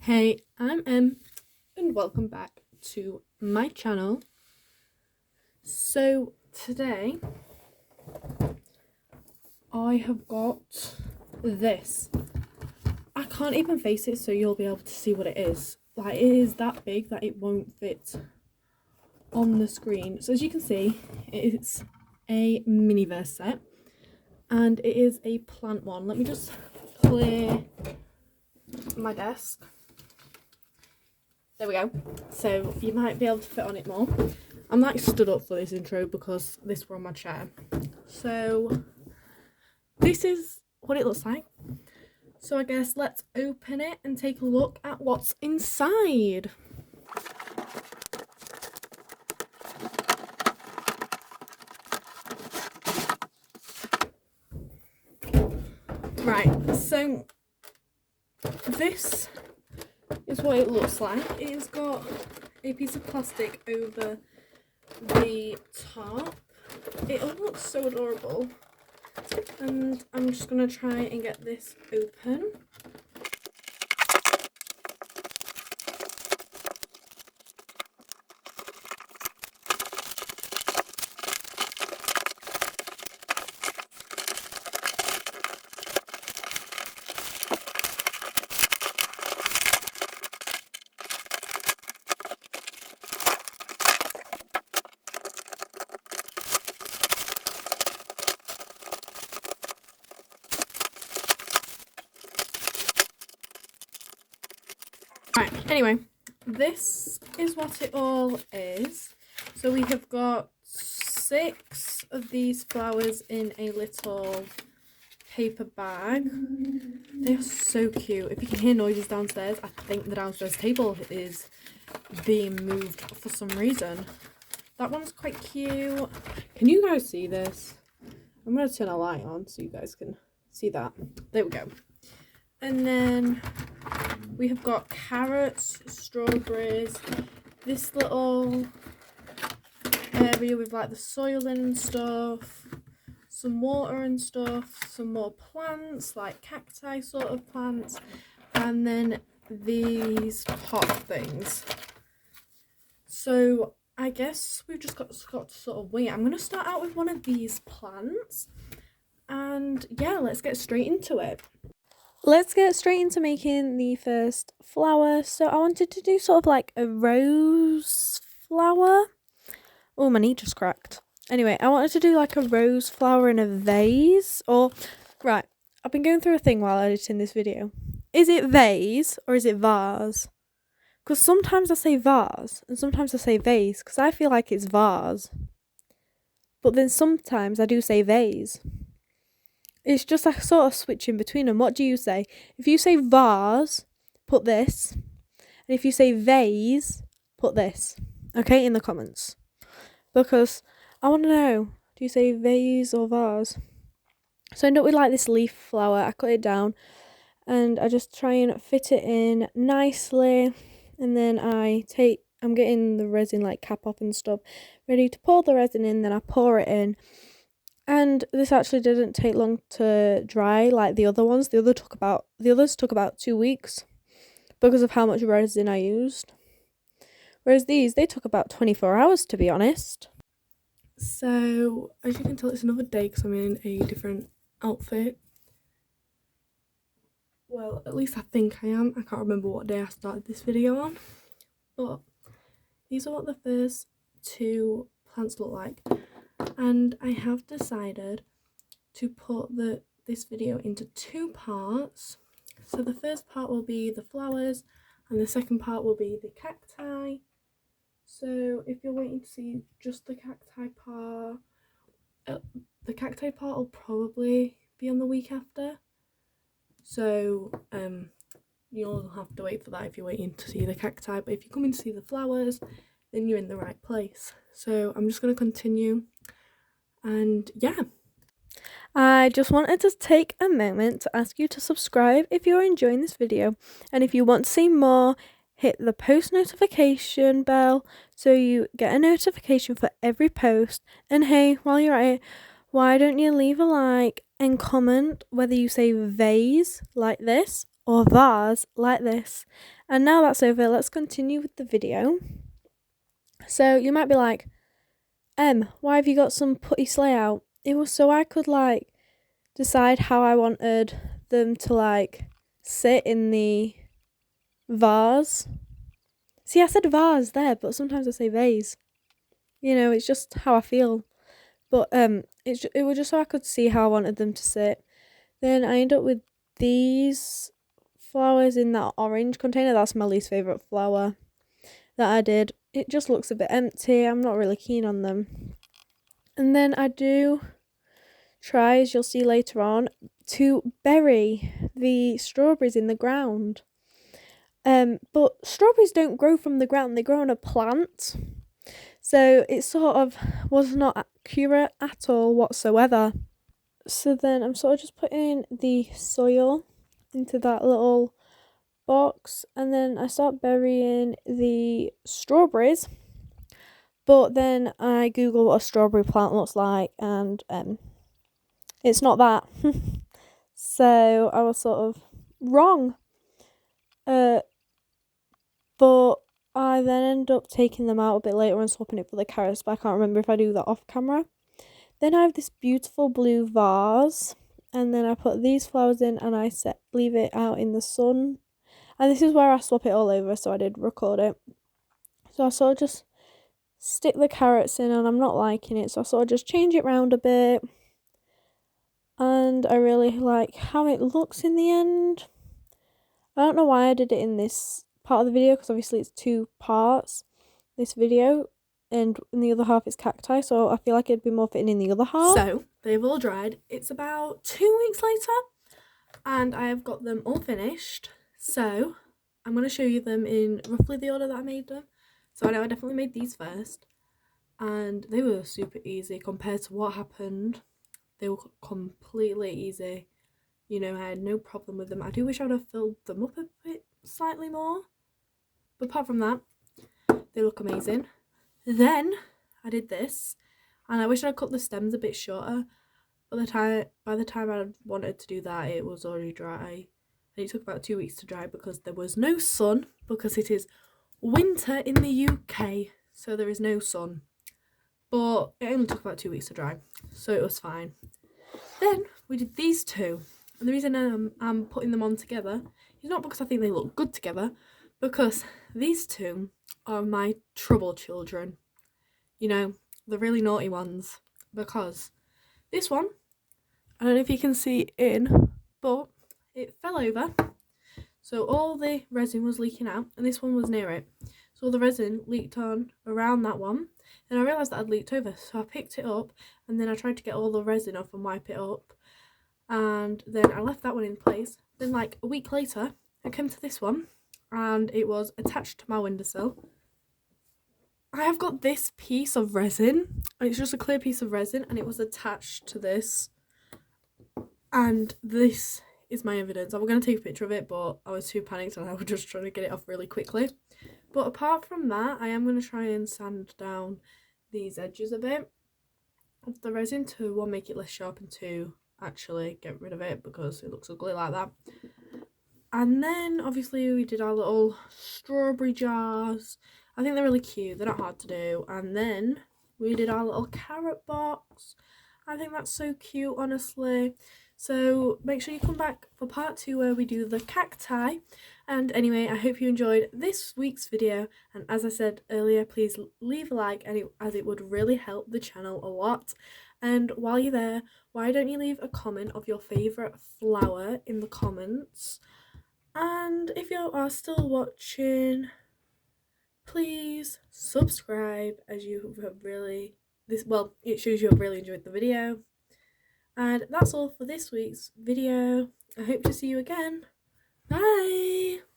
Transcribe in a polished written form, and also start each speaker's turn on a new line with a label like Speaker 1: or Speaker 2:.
Speaker 1: Hey, I'm Em, and welcome back to my channel. So today I have got this. I can't even face it so you'll be able to see what it is. Like, it is that big that it won't fit on the screen. So as you can see, it's a miniverse set and it is a plant one. Let me just clear my desk. There we go. So you might be able to fit on it more. I'm like stood up for this intro because this were on my chair. So this is what it looks like. So I guess let's open it and take a look at what's inside. Right, so this is what it looks like. It's got a piece of plastic over the top. It all looks so adorable. And I'm just going to try and get this open. Right, anyway, this is what it all is. So we have got 6 of these flowers in a little paper bag. They are so cute. If you can hear noises downstairs, I think the downstairs table is being moved for some reason. That one's quite cute. Can you guys see this? I'm going to turn a light on so you guys can see that. There we go. And then we have got carrots, strawberries, this little area with like the soil in and stuff, some water and stuff, some more plants, like cacti sort of plants, and then these pot things. So I guess we've just got to sort of wing it. I'm going to start out with one of these plants, and yeah, let's get straight into it. Let's get straight into making the first flower. So I wanted to do sort of like a rose flower. Oh, my knee just cracked. Anyway, I wanted to do like a rose flower in a vase. Right, I've been going through a thing while editing this video. Is it vase or is it vase? Because sometimes I say vase and sometimes I say vase because I feel like it's vase. But then sometimes I do say vase. It's just like sort of switching between them. What do you say? If you say vase, put this. And if you say vase, put this. Okay, in the comments. Because I want to know, do you say vase or vase? So I end up with like this leaf flower. I cut it down and I just try and fit it in nicely. And then I'm getting the resin like cap up and stuff, ready to pour the resin in. Then I pour it in. And this actually didn't take long to dry like the other ones. The others took about 2 weeks because of how much resin I used. Whereas these, they took about 24 hours to be honest. So as you can tell, it's another day because I'm in a different outfit. Well, at least I think I am. I can't remember what day I started this video on. But these are what the first 2 plants look like. And I have decided to put this video into 2 parts. So the first part will be the flowers and the second part will be the cacti. So if you're waiting to see just the cacti part will probably be on the week after. So you'll have to wait for that if you're waiting to see the cacti. But if you're coming to see the flowers, then you're in the right place. So I'm just going to continue. And yeah, I just wanted to take a moment to ask you to subscribe if you're enjoying this video, and if you want to see more, hit the post notification bell so you get a notification for every post. And hey, while you're at it, why don't you leave a like and comment whether you say vase like this or vase like this. And now that's over, let's continue with the video. So you might be like, why have you got some putty sleigh out? It was so I could like decide how I wanted them to like sit in the vase. See, I said vase there, but sometimes I say vase. You know, it's just how I feel. But it was just so I could see how I wanted them to sit. Then I end up with these flowers in that orange container. That's my least favourite flower that I did. It just looks a bit empty. I'm not really keen on them. And then I do try, as you'll see later on, to bury the strawberries in the ground. But strawberries don't grow from the ground, they grow on a plant. So it sort of was not accurate at all whatsoever. So then I'm sort of just putting the soil into that little box, and then I start burying the strawberries. But then I Google what a strawberry plant looks like, and it's not that. So I was sort of wrong. But I then end up taking them out a bit later and swapping it for the carrots, but I can't remember if I do that off camera. Then I have this beautiful blue vase, and then I put these flowers in and I leave it out in the sun. And this is where I swap it all over, so I did record it. So I sort of just stick the carrots in, and I'm not liking it, so I sort of just change it round a bit. And I really like how it looks in the end. I don't know why I did it in this part of the video, because obviously it's 2 parts, this video, and in the other half it's cacti, so I feel like it'd be more fitting in the other half. So they've all dried. It's about 2 weeks later and I have got them all finished. So I'm going to show you them in roughly the order that I made them. So I know I definitely made these first, and they were super easy compared to what happened. They were completely easy. You know, I had no problem with them. I do wish I would have filled them up a bit slightly more, but apart from that, they look amazing. Then I did this, and I wish I'd cut the stems a bit shorter. By the time I wanted to do that, it was already dry. And it took about 2 weeks to dry because there was no sun, because it is winter in the UK, so there is no sun. But it only took about 2 weeks to dry, so it was fine. Then we did these two. And the reason I'm putting them on together is not because I think they look good together, because these two are my trouble children. You know, the really naughty ones. Because this one, I don't know if you can see in, but it fell over. So all the resin was leaking out, and this one was near it. So all the resin leaked on around that one. And I realised that I'd leaked over, so I picked it up, and then I tried to get all the resin off and wipe it up. And then I left that one in place. Then like a week later, I came to this one, and it was attached to my windowsill. I have got this piece of resin, and it's just a clear piece of resin, and it was attached to this. And this is my evidence. I was going to take a picture of it, but I was too panicked and I was just trying to get it off really quickly. But apart from that, I am going to try and sand down these edges a bit of the resin to, 1, make it less sharp, and 2, actually get rid of it because it looks ugly like that. And then obviously we did our little strawberry jars. I think they're really cute, they're not hard to do. And then we did our little carrot box. I think that's so cute, honestly. So make sure you come back for part 2 where we do the cacti. And anyway, I hope you enjoyed this week's video, and as I said earlier, please leave a like, as it would really help the channel a lot. And while you're there, why don't you leave a comment of your favourite flower in the comments? And if you are still watching, please subscribe, as you have really, it shows you have really enjoyed the video. And that's all for this week's video. I hope to see you again. Bye!